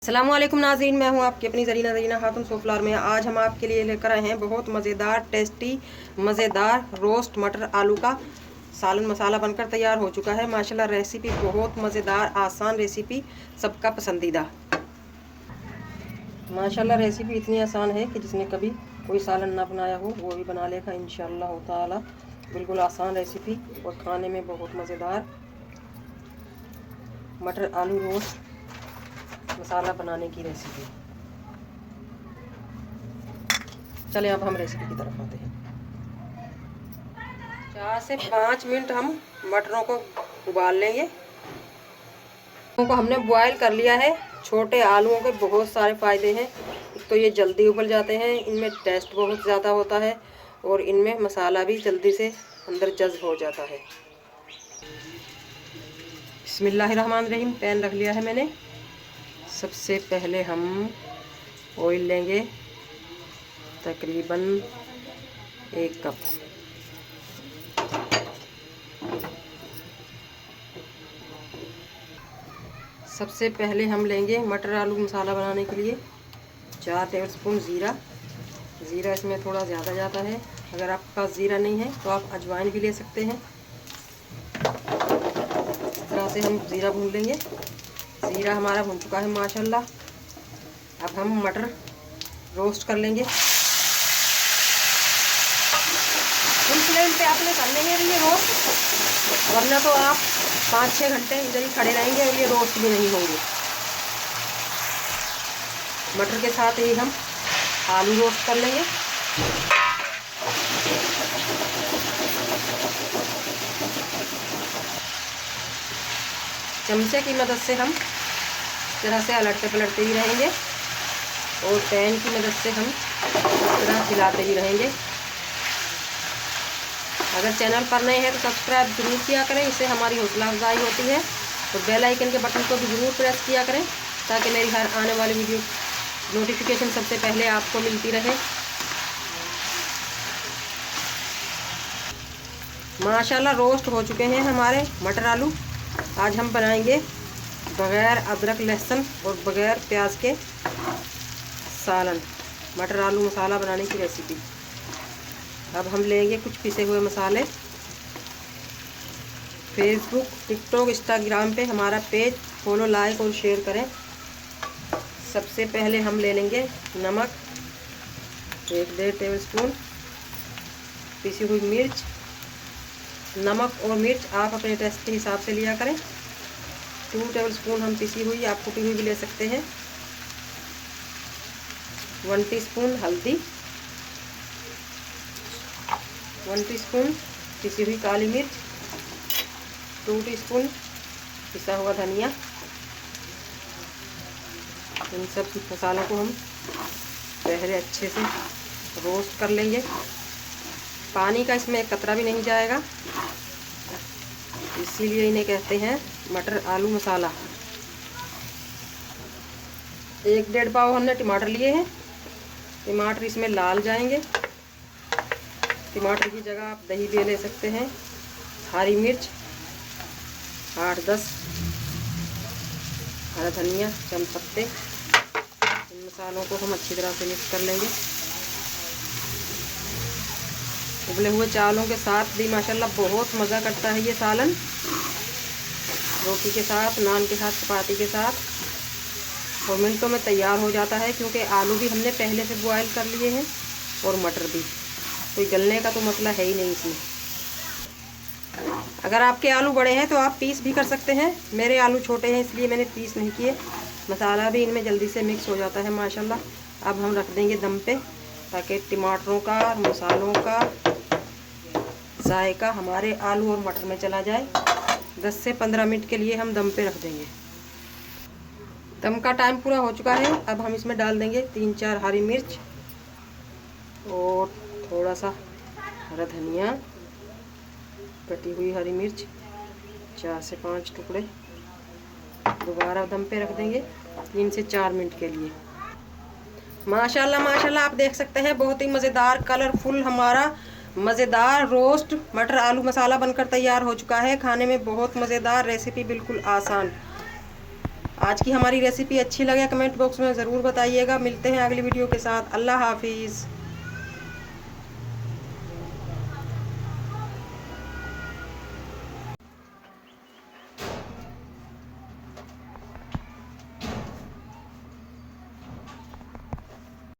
अस्सलामुअलैकुम नाज़रीन, मैं हूं आपकी अपनी ज़रीना खातून सोफ्लावर में। आज हम आपके लिए लेकर आए हैं बहुत मज़ेदार टेस्टी मज़ेदार रोस्ट मटर आलू का सालन। मसाला बनकर तैयार हो चुका है। माशाल्लाह रेसिपी बहुत मज़ेदार, आसान रेसिपी, सबका पसंदीदा। माशाल्लाह रेसिपी इतनी आसान है कि जिसने कभी कोई सालन ना बनाया हो वो भी बना लेगा इंशाअल्लाह ताला। बिल्कुल आसान रेसिपी और खाने में बहुत मज़ेदार मटर आलू रोस्ट मसाला बनाने की रेसिपी। चले अब हम रेसिपी की तरफ आते हैं। 4 से 5 मिनट हम मटरों को उबाल लेंगे। को हमने बॉयल कर लिया है। छोटे आलूओं के बहुत सारे फ़ायदे हैं। एक तो ये जल्दी उबल जाते हैं, इनमें टेस्ट बहुत ज़्यादा होता है और इनमें मसाला भी जल्दी से अंदर जज़्ब हो जाता है। बिस्मिल्लाहिर्रहमानिर्रहीम। पैन रख लिया है मैंने। सबसे पहले हम ऑयल लेंगे तकरीबन 1 कप। सबसे पहले हम लेंगे मटर आलू मसाला बनाने के लिए 4 टेबलस्पून ज़ीरा। ज़ीरा इसमें थोड़ा ज़्यादा जाता है। अगर आपके पास ज़ीरा नहीं है तो आप अजवाइन भी ले सकते हैं। इस तरह से हम ज़ीरा भून लेंगे। ज़ीरा हमारा भून चुका है माशाल्लाह। अब हम मटर रोस्ट कर लेंगे। फुल फ्लेम पे आपने कर लेंगे ये रोस्ट, वरना तो आप 5-6 घंटे इधर ही खड़े रहेंगे और ये रोस्ट भी नहीं होंगे। मटर के साथ ही हम आलू रोस्ट कर लेंगे। चमचे की मदद से हम इस तरह से अलटते पलटते ही रहेंगे और पैन की मदद से हम इस तरह हिलाते ही रहेंगे। अगर चैनल पर नए हैं तो सब्सक्राइब जरूर किया करें, इससे हमारी हौसला अफजाई होती है। और बेल आइकन के बटन को भी ज़रूर प्रेस किया करें ताकि मेरी हर आने वाली वीडियो नोटिफिकेशन सबसे पहले आपको मिलती रहे। माशाल्लाह रोस्ट हो चुके हैं हमारे मटर आलू। आज हम बनाएंगे बग़ैर अदरक लहसुन और बग़ैर प्याज के सालन, मटर आलू मसाला बनाने की रेसिपी। अब हम लेंगे कुछ पिसे हुए मसाले। फेसबुक, टिकटॉक, इंस्टाग्राम पे हमारा पेज फॉलो, लाइक और शेयर करें। सबसे पहले हम ले लेंगे नमक 1-1.5 टेबलस्पून, पिसी हुई मिर्च। नमक और मिर्च आप अपने टेस्ट के हिसाब से लिया करें। 2 टेबलस्पून हम पिसी हुई, आप कुटी हुई भी ले सकते हैं। 1 टीस्पून हल्दी, 1 टीस्पून पिसी हुई काली मिर्च, 2 टीस्पून पिसा हुआ धनिया। इन सब मसालों को हम पहले अच्छे से रोस्ट कर लेंगे। पानी का इसमें एक कतरा भी नहीं जाएगा, इसीलिए इन्हें कहते हैं मटर आलू मसाला। 1-1.5 पाव हमने टमाटर लिए हैं। टमाटर इसमें लाल जाएंगे। टमाटर की जगह आप दही भी ले सकते हैं। हरी मिर्च 8-10, हरा धनिया, चंद पत्ते। इन मसालों को हम अच्छी तरह से मिक्स कर लेंगे। उबले हुए चावलों के साथ भी माशाल्लाह बहुत मज़ा करता है ये सालन। रोटी के साथ, नान के साथ, चपाती के साथ, और मिनटों में तैयार हो जाता है क्योंकि आलू भी हमने पहले से बॉयल कर लिए हैं और मटर भी। कोई गलने का तो मसला है ही नहीं इसमें। अगर आपके आलू बड़े हैं तो आप पीस भी कर सकते हैं। मेरे आलू छोटे हैं इसलिए मैंने पीस नहीं किए। मसाला भी इनमें जल्दी से मिक्स हो जाता है माशाल्लाह। अब हम रख देंगे दम पे ताकि टमाटरों का और मसालों का जायका हमारे आलू और मटर में चला जाए। 10 से 15 मिनट के लिए हम दम पे रख देंगे। दम का टाइम पूरा हो चुका है। अब हम इसमें डाल देंगे 3-4 हरी मिर्च और थोड़ा सा हरा धनिया, कटी हुई हरी मिर्च 4 से 5 टुकड़े। दोबारा दम पे रख देंगे 3 से 4 मिनट के लिए। माशाल्लाह माशाल्लाह आप देख सकते हैं बहुत ही मज़ेदार कलरफुल हमारा मज़ेदार रोस्ट मटर आलू मसाला बनकर तैयार हो चुका है। खाने में बहुत मज़ेदार रेसिपी, बिल्कुल आसान। आज की हमारी रेसिपी अच्छी लगे कमेंट बॉक्स में ज़रूर बताइएगा। मिलते हैं अगली वीडियो के साथ। अल्लाह हाफिज़।